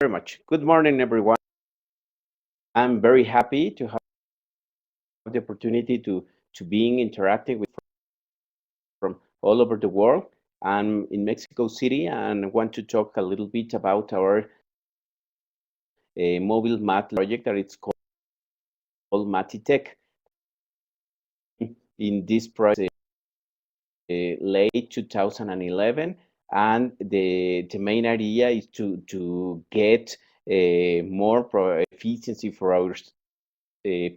very much. Good morning, everyone. I'm very happy to have the opportunity to being interacting with from all over the world. I'm in Mexico City and want to talk a little bit about our mobile math project that it's called Matitech. In this project, late 2011, and the main idea is to get more efficiency for our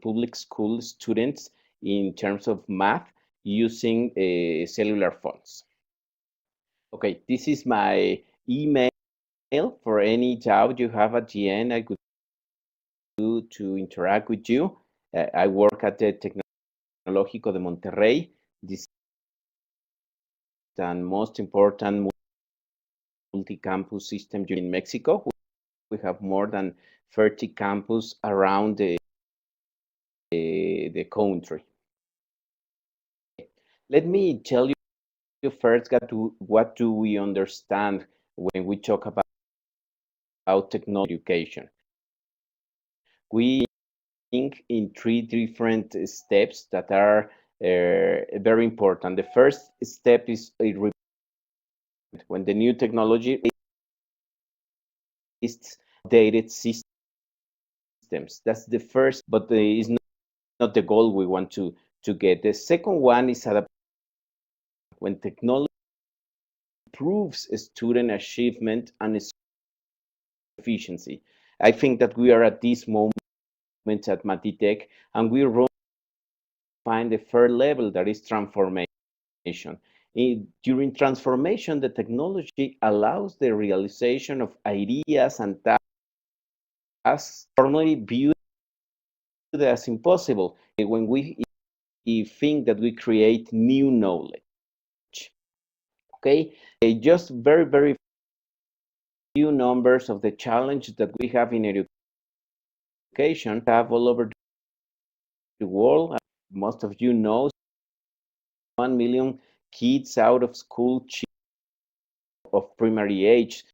public school students in terms of math using cellular phones. Okay, this is my email for any doubt you have at the end. I could do to interact with you. I work at the Tecnológico de Monterrey. This is the most important multi-campus system in Mexico. We have more than 30 campuses around the country. Let me tell you first what do we understand when we talk about technology education. We think in three different steps that are very important. The first step is when the new technology is updated systems. That's the first, but it's not the goal we want to get. The second one is when technology improves student achievement and efficiency. I think that we are at this moment at Matitech, and we find the third level, that is transformation. During transformation, the technology allows the realization of ideas and tasks normally viewed as impossible when we think that we create new knowledge. Okay, just very few numbers of the challenges that we have in education have all over the world. Most of you know 1 million kids out of school of primary age.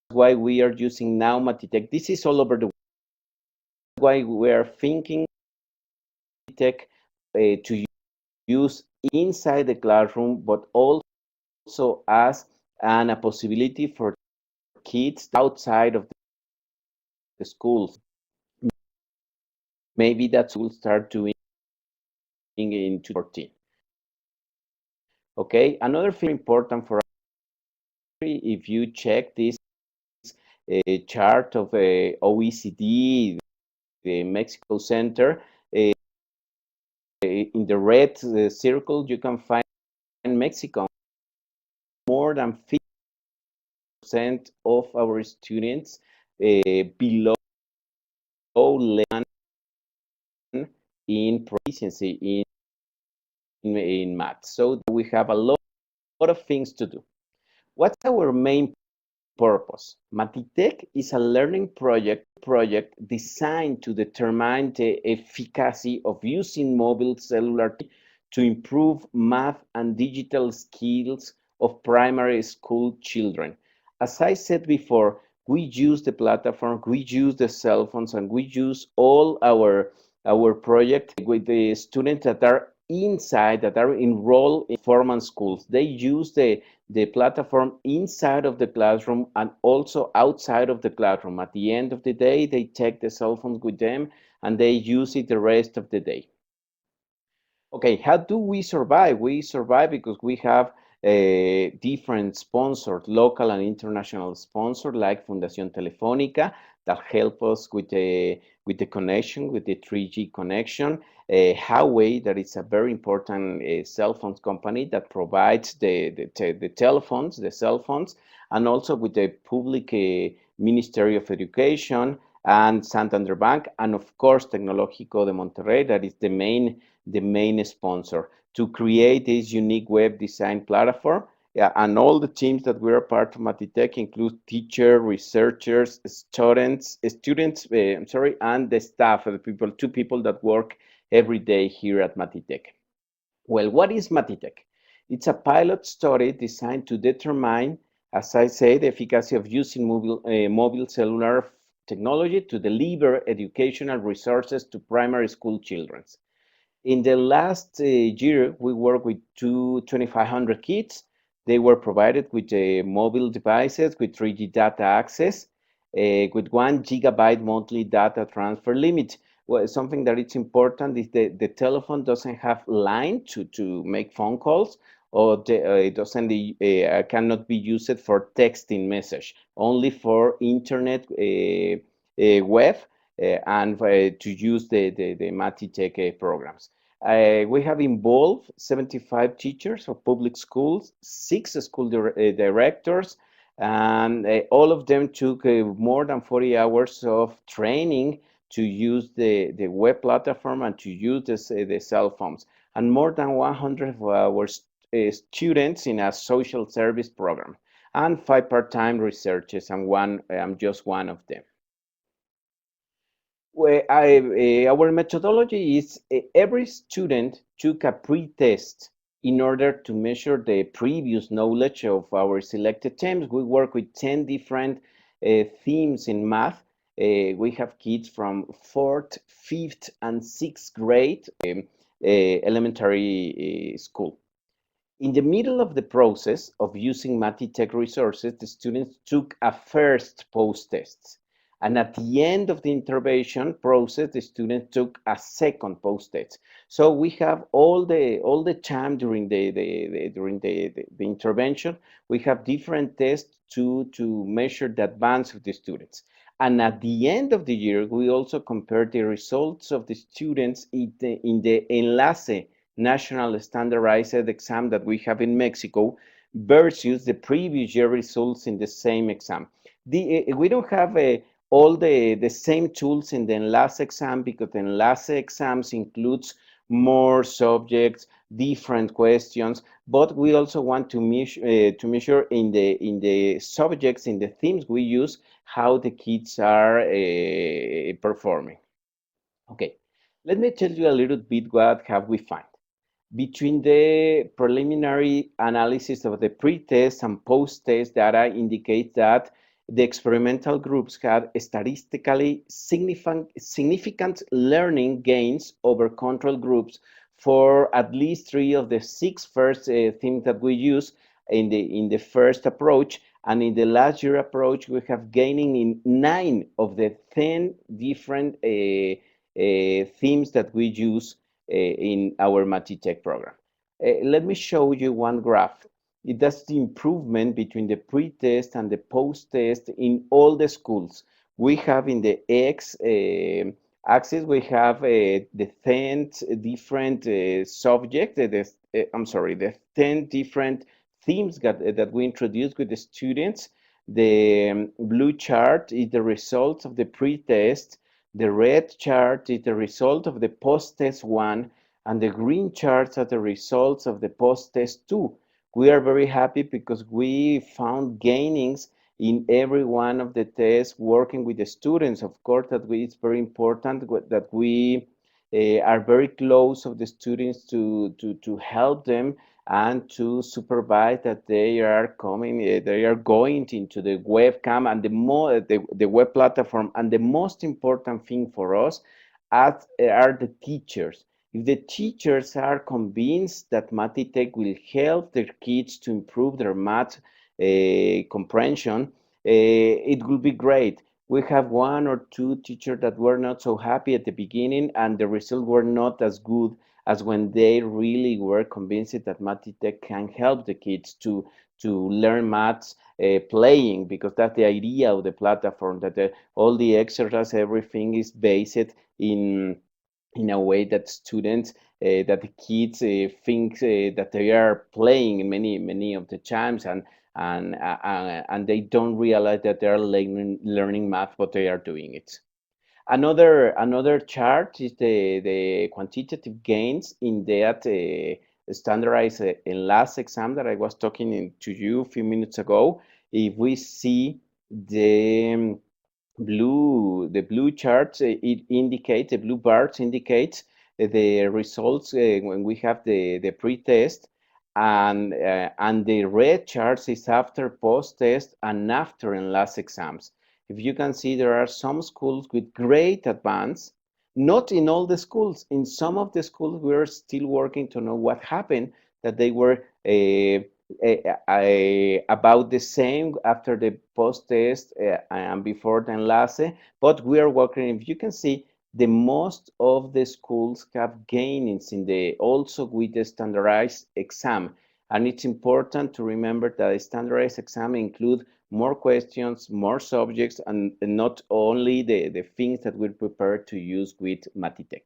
That's why we are using now Matitech. This is all over the world. That's why we are thinking Matitech to use inside the classroom, but also as a possibility for kids outside of the schools. Maybe that's what we'll start doing in 2014. Okay, another thing important for us, if you check this chart of OECD, the Mexico Center, in the red circle, you can find Mexico. More than 50% of our students below level in proficiency in math. So we have a lot of things to do. What's our main purpose? Matitech is a learning project designed to determine the efficacy of using mobile cellular to improve math and digital skills of primary school children. As I said before, we use the platform, we use the cell phones, and we use all our project with the students that are inside, that are enrolled in performance schools. They use the platform inside of the classroom and also outside of the classroom. At the end of the day, they take the cell phones with them and they use it the rest of the day. Okay, how do we survive? We survive because we have different sponsors, local and international sponsors like Fundación Telefónica that help us with the connection, with the 3G connection. Huawei, that is a very important cell phones company that provides the telephones, the cell phones, and also with the public Ministry of Education and Santander Bank, and of course Tecnológico de Monterrey, that is the main sponsor to create this unique web design platform. Yeah, and all the teams that we are part of Matitech include teachers, researchers, students, and the staff, the two people that work every day here at Matitech. Well, what is Matitech? It's a pilot study designed to determine As I say, the efficacy of using mobile cellular technology to deliver educational resources to primary school children. In the last year, we worked with 2,500 kids. They were provided with mobile devices with 3G data access, with 1 GB monthly data transfer limit. Well, something that is important is the telephone doesn't have line to make phone calls, or it doesn't cannot be used for texting message, only for internet web and to use the Matitech programs. We have involved 75 teachers of public schools, 6 school directors, and all of them took more than 40 hours of training to use the web platform and to use the cell phones, and more than 100 of our students in a social service program, and 5 part-time researchers, and I'm just one of them. Our methodology is every student took a pre-test in order to measure the previous knowledge of our selected themes. We work with 10 different themes in math. We have kids from 4th, 5th, and 6th grade elementary school. In the middle of the process of using Matitech resources, the students took a first post-test. And at the end of the intervention process, the students took a second post-test. So we have all the time during the intervention, we have different tests to measure the advance of the students. And at the end of the year, we also compare the results of the students in the Enlace national standardized exam that we have in Mexico versus the previous year results in the same exam. We don't have all the same tools in the Enlace exam, because the Enlace exams includes more subjects, different questions, but we also want to measure in the subjects, in the themes we use, how the kids are performing. Okay, let me tell you a little bit what have we found. Between the preliminary analysis of the pre-test and post-test data indicates that the experimental groups had statistically significant learning gains over control groups for at least 3 of the 6 first things that we use in the first approach, and in the last year approach we have gaining in 9 of the 10 different themes that we use in our Matitech program. Let me show you one graph. That's the improvement between the pre-test and the post-test in all the schools. We have in the X axis, we have the 10 different subjects, the 10 different themes that we introduced with the students. The blue chart is the results of the pre-test. The red chart is the result of the post-test 1, and the green charts are the results of the post-test 2. We are very happy because we found gainings in every one of the tests working with the students. Of course, it's very important that we are very close of the students to help them and to supervise that they are going into the webcam and the web platform. And the most important thing for us are the teachers. If the teachers are convinced that Matitech will help their kids to improve their math comprehension, it will be great. We have 1 or 2 teachers that were not so happy at the beginning, and the results were not as good as when they really were convinced that Matitech can help the kids to learn maths playing, because that's the idea of the platform, that all the exercises, everything is based in a way that students, that the kids think that they are playing many of the times, and they don't realize that they are learning math, but they are doing it. Another chart is the quantitative gains in that standardized Enlace exam that I was talking to you a few minutes ago. If we see the blue charts, it indicates, the blue bars indicate the results when we have the pre-test, and the red charts is after post-test and after and last exams. If you can see, there are some schools with great advance. Not in all the schools. In some of the schools, we're still working to know what happened, that they were about the same after the post-test and before the enlace, but we are working, if you can see, the most of the schools have gains in the also with the standardized exam. And it's important to remember that a standardized exam include more questions, more subjects, and not only the things that we're prepared to use with Matitech.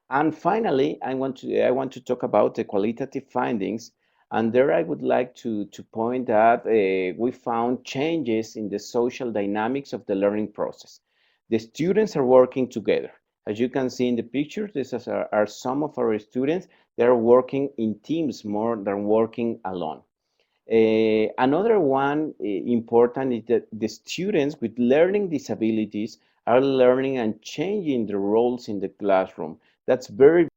And finally, I want to talk about the qualitative findings. And there I would like to point that we found changes in the social dynamics of the learning process. The students are working together. As you can see in the picture, are some of our students. They're working in teams more than working alone. Another one important is that the students with learning disabilities are learning and changing the roles in the classroom. That's very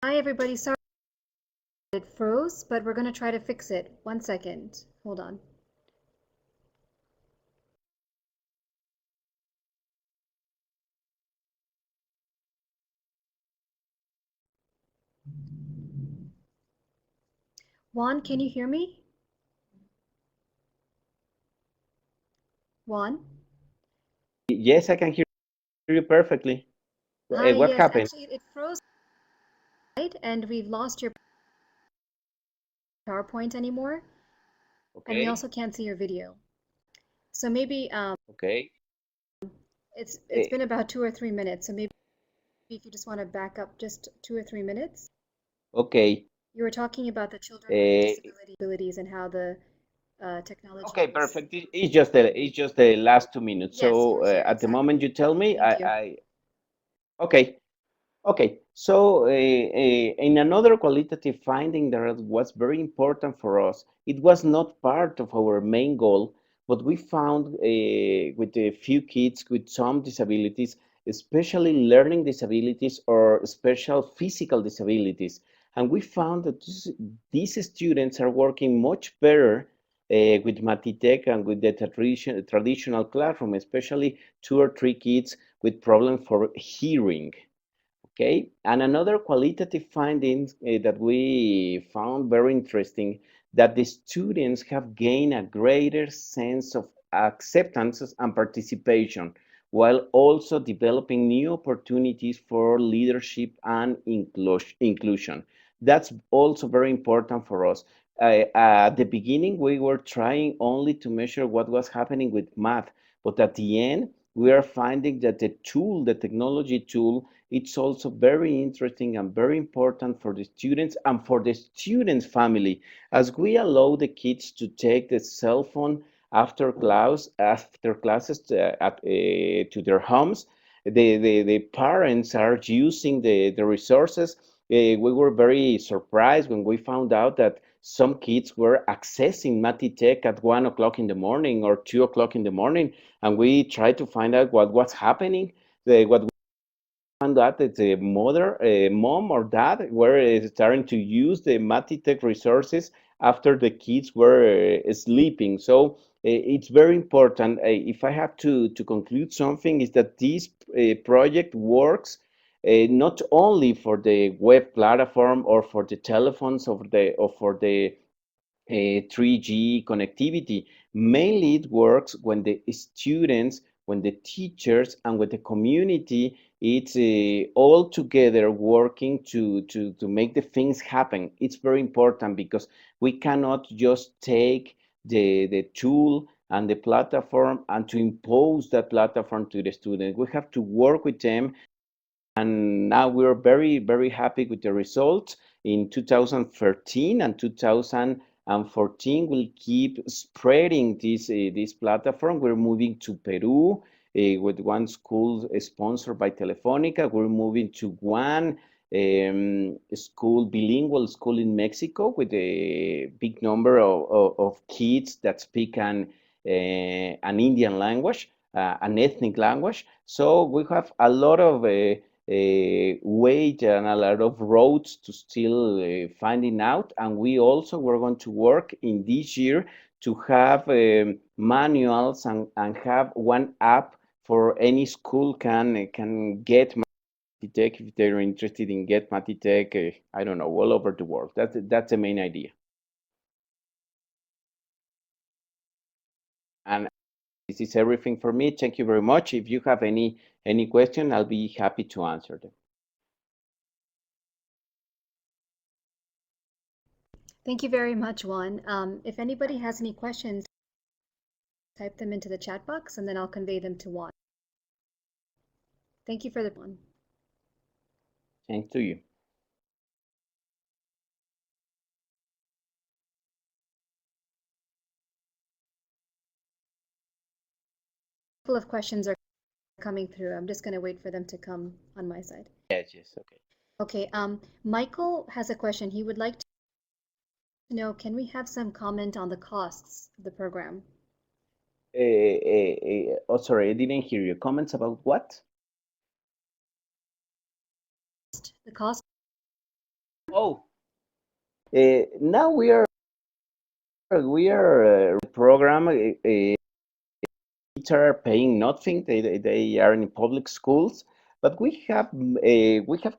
Hi everybody, sorry it froze, but we're going to try to fix it. 1 second. Hold on. Juan, can you hear me? Juan? yes, I can hear you perfectly. Hi, What yes, happened? actually it froze, right? And we've lost your PowerPoint anymore, and we Okay, also can't see your video. So maybe okay, it's eh, been about 2 or 3 minutes, so maybe if you just want to back up just 2 or 3 minutes. okay, You were talking about the children with eh, disabilities and how the technology okay, is. perfect. It's just the last 2 minutes. Yes, you So were sharing at the exactly. moment you tell me, Thank you. okay. Okay, so in another qualitative finding that was very important for us, it was not part of our main goal, but we found with a few kids with some disabilities, especially learning disabilities or special physical disabilities. And we found that these students are working much better with Matitech and with the traditional classroom, especially 2 or 3 kids with problems for hearing. Okay, and another qualitative findings that we found very interesting, that the students have gained a greater sense of acceptance and participation, while also developing new opportunities for leadership and inclusion. That's also very important for us. At the beginning, we were trying only to measure what was happening with math, but at the end, we are finding that the technology tool, it's also very interesting and very important for the students and for the students' family, as we allow the kids to take the cell phone after classes to their homes. The parents are using the resources. We were very surprised when we found out that some kids were accessing Matitech at 1 o'clock in the morning or 2 o'clock in the morning, and we tried to find out what was happening. What found out that the mom or dad were starting to use the Matitech resources after the kids were sleeping. So it's very important. If I have to conclude something, is that this project works not only for the web platform or for the telephones or for the 3G connectivity. Mainly, it works when the students, when the teachers, and when the community it's all together working to make the things happen. It's very important because we cannot just take the tool and the platform and to impose that platform to the students. We have to work with them, and now we're very, very happy with the results. In 2013 and 2014, we'll keep spreading this platform. We're moving to Peru with one school sponsored by Telefonica. We're moving to one school, bilingual school in Mexico with a big number of kids that speak an Indian language, an ethnic language. So we have a lot of weight and a lot of roads to still finding out. And we also were going to work in this year to have manuals and have one app for any school can get Matitech if they're interested in get Matitech, I don't know, all over the world. That's the main idea. And this is everything for me. Thank you very much. If you have any question, I'll be happy to answer them. Thank you very much, Juan. If anybody has any questions, type them into the chat box and then I'll convey them to Juan. Thank you for the one. Thanks to you. A couple of questions are coming through. I'm just going to wait for them to come on my side. Yes, yes, okay. Okay, Michael has a question. He would like to know, can we have some comment on the costs of the program? Oh, sorry, I didn't hear you. Comments about what? The cost? Oh, now we are a program. Kids are paying nothing. They are in public schools, but we have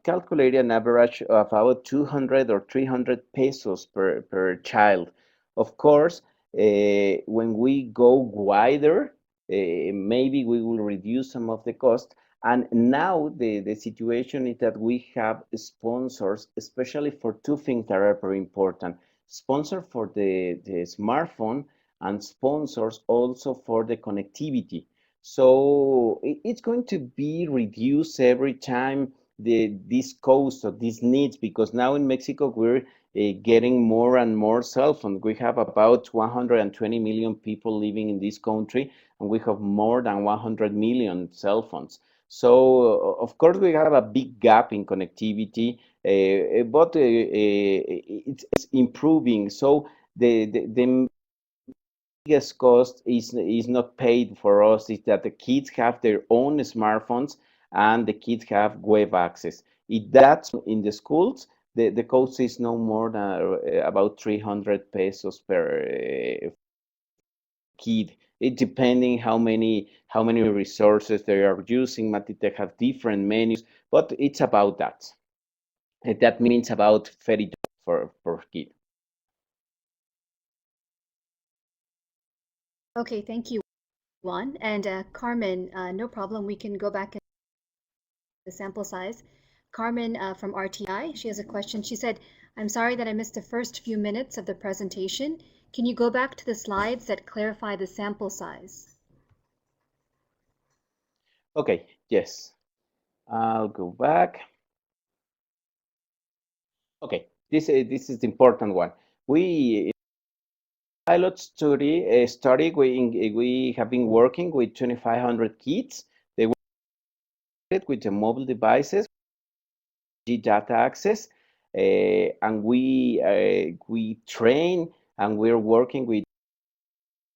calculated an average of about 200 or 300 pesos per child. Of course, when we go wider, maybe we will reduce some of the cost. And now the situation is that we have sponsors, especially for two things that are very important. Sponsor for the smartphone and sponsors also for the connectivity. So it's going to be reduced every time this cost or these needs, because now in Mexico we're getting more and more cell phones. We have about 120 million people living in this country, and we have more than 100 million cell phones. So of course we have a big gap in connectivity, but it's improving. So the biggest cost is not paid for us, is that the kids have their own smartphones and the kids have web access. If that's in the schools, the cost is no more than about 300 pesos per kid. It depending how many resources they are using. Matitech have different menus, but it's about that. That means about 30 per kid. Okay, thank you, Juan. And Carmen, no problem. We can go back and the sample size. Carmen from RTI, she has a question. She said, I'm sorry that I missed the first few minutes of the presentation. Can you go back to the slides that clarify the sample size? Okay, yes. I'll go back. Okay, this is the important one. We pilot study. We have been working with 2,500 kids. They were with the mobile devices, data access, and we train, and we're working with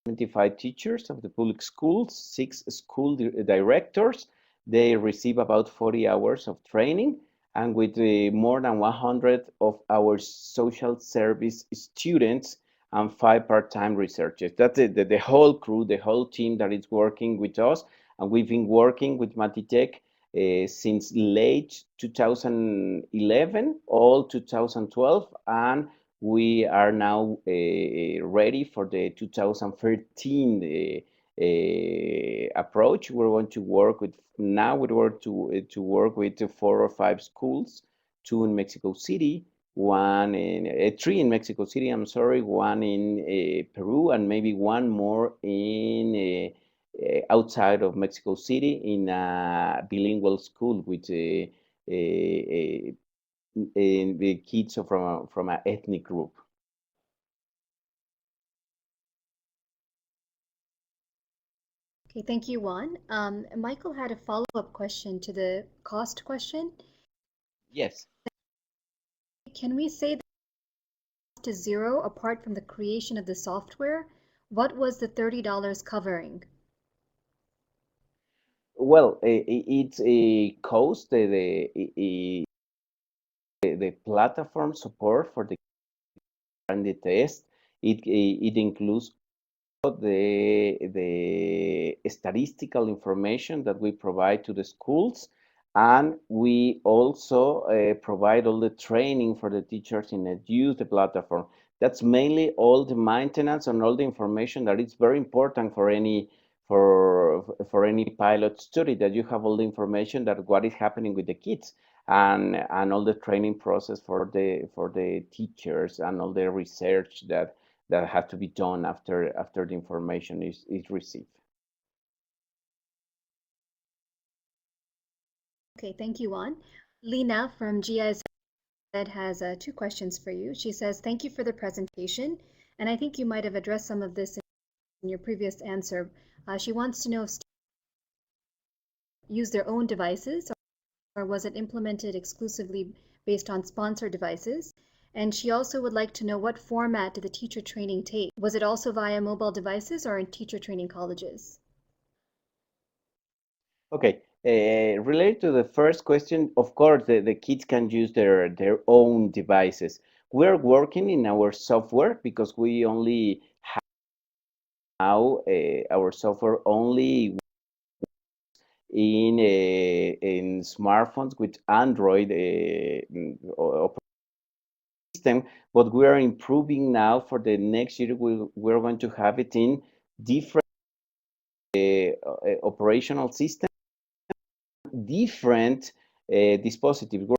25 teachers of the public schools, 6 school directors. They receive about 40 hours of training, and with more than 100 of our social service students and 5 part-time researchers. That's the whole crew, the whole team that is working with us. And we've been working with Matitech since late 2011, all 2012, and we are now ready for the 2013 approach. We're going to work with now. We work to work with 4 or 5 schools, 2 in Mexico City, one in 3 in Mexico City. I'm sorry, one in Peru, and maybe one more in outside of Mexico City in a bilingual school with the kids from an ethnic group. Okay, thank you, Juan. Michael had a follow-up question to the cost question. Yes. Can we say that cost is zero apart from the creation of the software? What was the $30 covering? Well, it's a cost, the platform support for the and the test. It includes the statistical information that we provide to the schools, and we also provide all the training for the teachers in the use the platform. That's mainly all the maintenance and all the information that is very important for any pilot study, that you have all the information that what is happening with the kids, and all the training process for the teachers, and all the research that has to be done after the information is received. Okay, thank you, Juan. Lena from GIZ has 2 questions for you. She says, thank you for the presentation. And I think you might have addressed some of this in your previous answer. She wants to know if students use their own devices, or was it implemented exclusively based on sponsored devices? And she also would like to know, what format did the teacher training take? Was it also via mobile devices or in teacher training colleges? Okay. Related to the first question, of course, the kids can use their own devices. We're working in our software because we only have now our software only in smartphones with Android operating system, but we are improving now. For the next year, we're going to have it in different operational systems, different dispositives. We're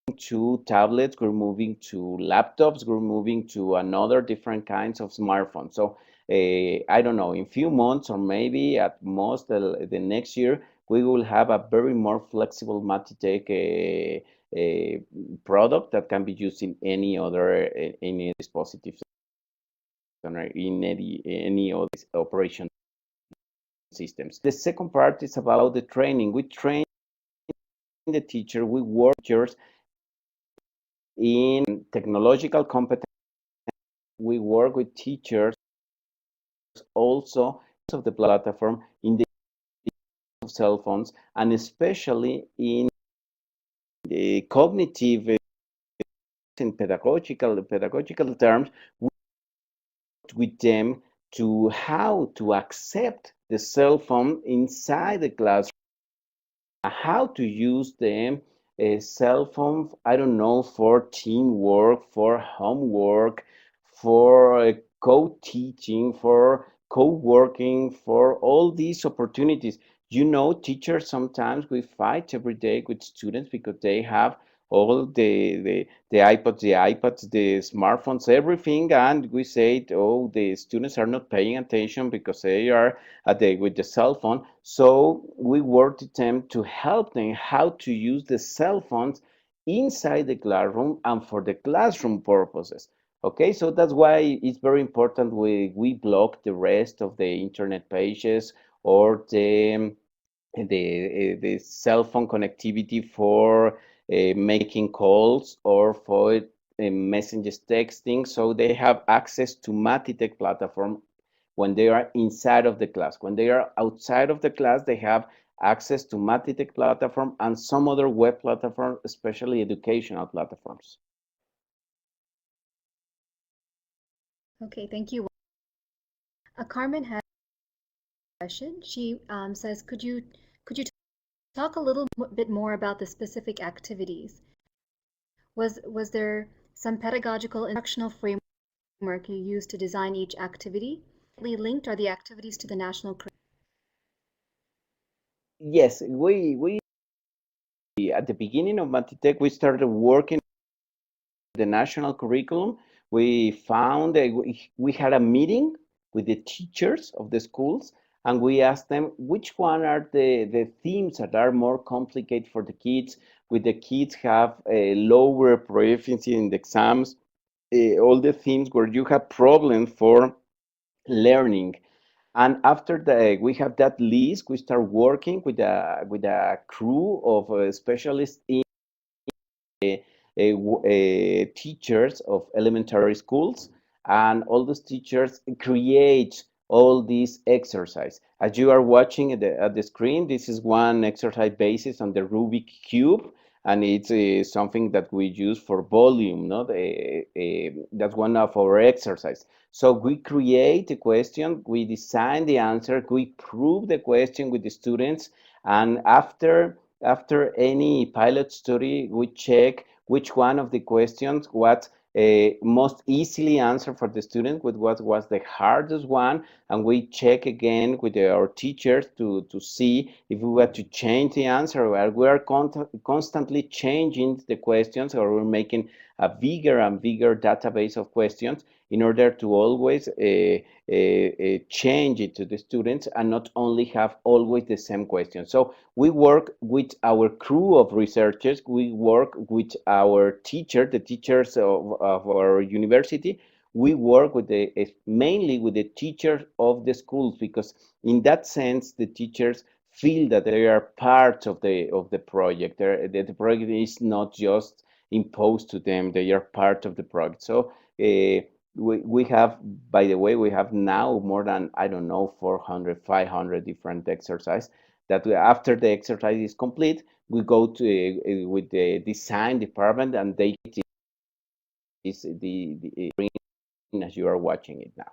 moving to tablets, we're moving to laptops, we're moving to another different kinds of smartphones. So I don't know, in few months, or maybe at most the next year, we will have a very more flexible Matitech product that can be used in any other any dispositive, in any other operation systems. The second part is about the training. We train the teacher, we work teachers in technological competence. We work with teachers also of the platform in the of cell phones, and especially in the cognitive and pedagogical terms, we work with them to how to accept the cell phone inside the classroom, how to use them cell phone, I don't know, for teamwork, for homework, for co-teaching, for co-working, for all these opportunities. Teachers, sometimes we fight every day with students because they have all the iPads, the smartphones, everything, and we say, oh, the students are not paying attention because they are with the cell phone. So we work with them to help them how to use the cell phones inside the classroom and for the classroom purposes. Okay, so that's why it's very important we block the rest of the internet pages, or the cell phone connectivity for making calls, or for messages texting, so they have access to Matitech platform when they are inside of the class. When they are outside of the class, they have access to Matitech platform and some other web platform, especially educational platforms. Okay, thank you. Carmen has a question. She says, could you talk a little bit more about the specific activities? Was there some pedagogical instructional framework you used to design each activity? linked are the activities to the national curriculum? Yes, we at the beginning of Matitech, we started working the national curriculum. We found we had a meeting with the teachers of the schools, and we asked them which one are the themes that are more complicated for the kids, with the kids have a lower proficiency in the exams, all the themes where you have problems for learning. And after we have that list, we start working with a crew of specialists teachers of elementary schools, and all those teachers create all these exercise. As you are watching at the screen, this is one exercise basis on the Rubik cube, and it's something that we use for volume. No, that's one of our exercise. So we create a question, we design the answer, we prove the question with the students, and after any pilot study, we check which one of the questions was most easily answered for the student, what was the hardest one, and we check again with our teachers to see if we were to change the answer, or we are constantly changing the questions, or we're making a bigger and bigger database of questions in order to always change it to the students and not only have always the same question. So we work with our crew of researchers, we work with our teacher, the teachers of our university, we work with mainly with the teachers of the schools, because in that sense the teachers feel that they are part of the project. The project is not just imposed to them, they are part of the project. So we have, by the way, we have now more than, I don't know, 400, 500 different exercises that after the exercise is complete, we go to with the design department, and they is the as you are watching it now.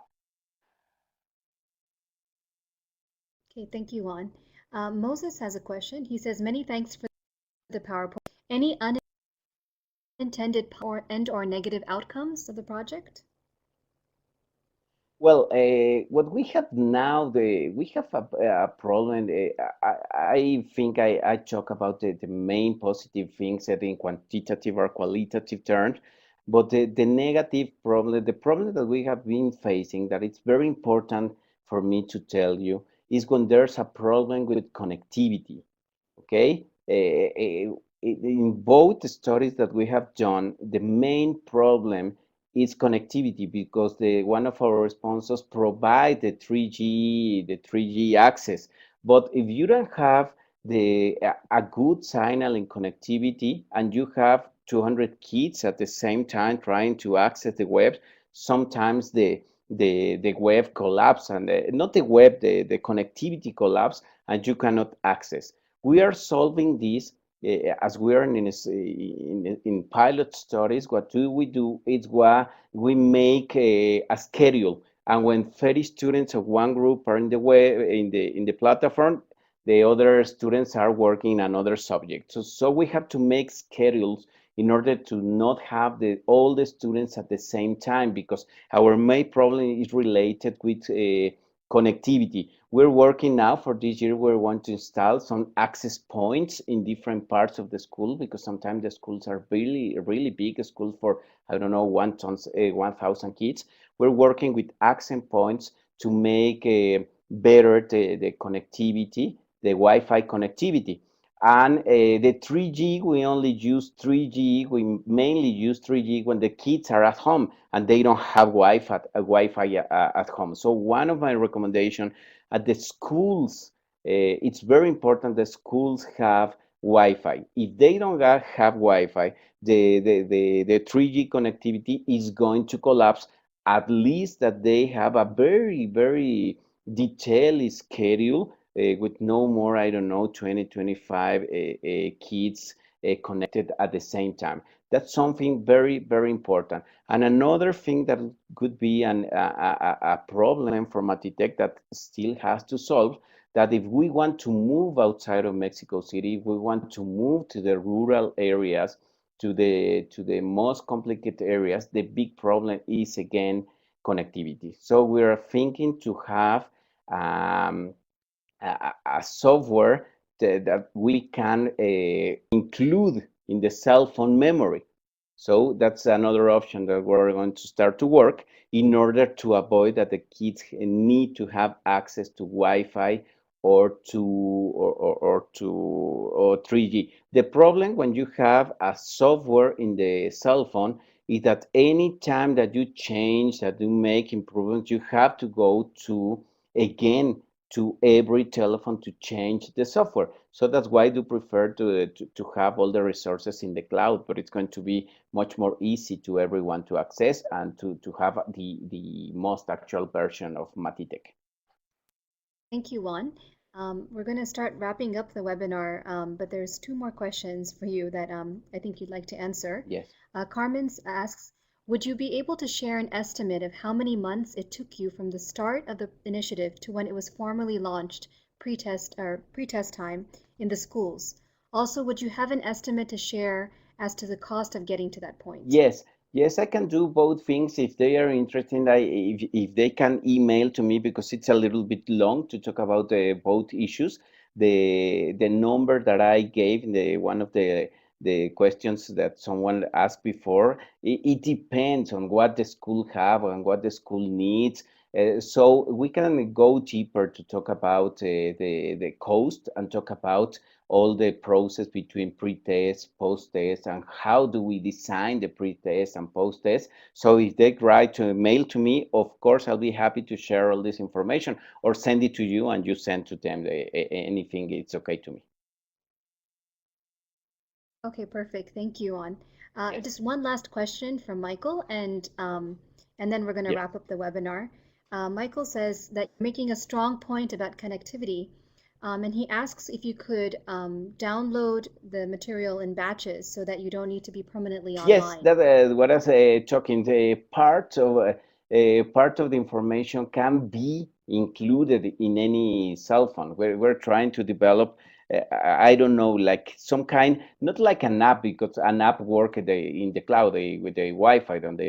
Okay, thank you, Juan. Moses has a question. He says, many thanks for the PowerPoint. Any unintended or negative outcomes of the project? Well, what we have now, we have a problem. I think I talk about the main positive things in quantitative or qualitative terms, but the negative problem, the problem that we have been facing, that it's very important for me to tell you, is when there's a problem with connectivity. Okay, in both studies that we have done, the main problem is connectivity, because the one of our sponsors provide the 3G access. But if you don't have a good signal in connectivity, and you have 200 kids at the same time trying to access the web, sometimes the web collapse, and not the web, the connectivity collapse, and you cannot access. We are solving this as we are in pilot studies. What do we do? It's what we make a schedule, and when 30 students of one group are in the web in the platform, the other students are working another subject. So we have to make schedules in order to not have all the students at the same time, because our main problem is related with connectivity. We're working now for this year, we want to install some access points in different parts of the school, because sometimes the schools are really, really big schools for, I don't know, 1,000 kids. We're working with access points to make better the connectivity, the Wi-Fi connectivity. And the 3G, we only use 3G. We mainly use 3G when the kids are at home and they don't have Wi-Fi at home. So one of my recommendations at the schools, it's very important that schools have Wi-Fi. If they don't have Wi-Fi, the 3G connectivity is going to collapse. At least that they have a very, very detailed schedule with no more, I don't know, 20, 25 kids connected at the same time. That's something very, very important. And another thing that could be a problem for Matitech that still has to solve, that if we want to move outside of Mexico City, if we want to move to the rural areas, to the most complicated areas, the big problem is again connectivity. So we are thinking to have um, a software that we can include in the cell phone memory. So that's another option that we're going to start to work in order to avoid that the kids need to have access to Wi-Fi or to or to or 3G. The problem when you have a software in the cell phone is that any time that you change, that you make improvements, you have to go to again to every telephone to change the software. So that's why I do prefer to have all the resources in the cloud, but it's going to be much more easy to everyone to access and to have the most actual version of Matitech. Thank you, Juan. We're going to start wrapping up the webinar, but there's two more questions for you that I think you'd like to answer. Yes. Carmen asks, would you be able to share an estimate of how many months it took you from the start of the initiative to when it was formally launched, pre-test time in the schools? Also, would you have an estimate to share as to the cost of getting to that point? Yes, yes, I can do both things if they are interested. If they can email to me because it's a little bit long to talk about both issues. The number that I gave in the one of the questions that someone asked before, it depends on what the school have and what the school needs. So we can go deeper to talk about the cost and talk about all the process between pre-test, post-test, and how do we design the pre-test and post-test. So if they write to mail to me, of course, I'll be happy to share all this information or send it to you and you send to them anything. It's okay to me. Okay, perfect. Thank you, Juan. Yes. Just one last question from Michael, and then we're going to Yeah. wrap up the webinar. Michael says that you're making a strong point about connectivity, and he asks if you could download the material in batches so that you don't need to be permanently Yes, online. that what I was talking. The part of the information can be included in any cell phone. We're trying to develop. I don't know, like some kind, not like an app because an app work in the cloud with the Wi-Fi and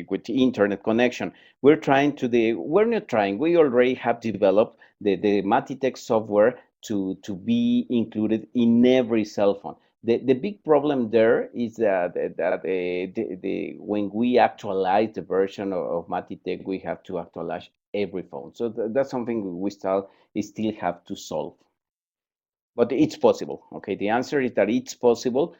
with the internet connection. We're not trying. We already have developed the Matitech software to be included in every cell phone. The big problem there is that when we actualize the version of Matitech, we have to actualize every phone. So that's something we still have to solve. But it's possible. Okay, the answer is that it's possible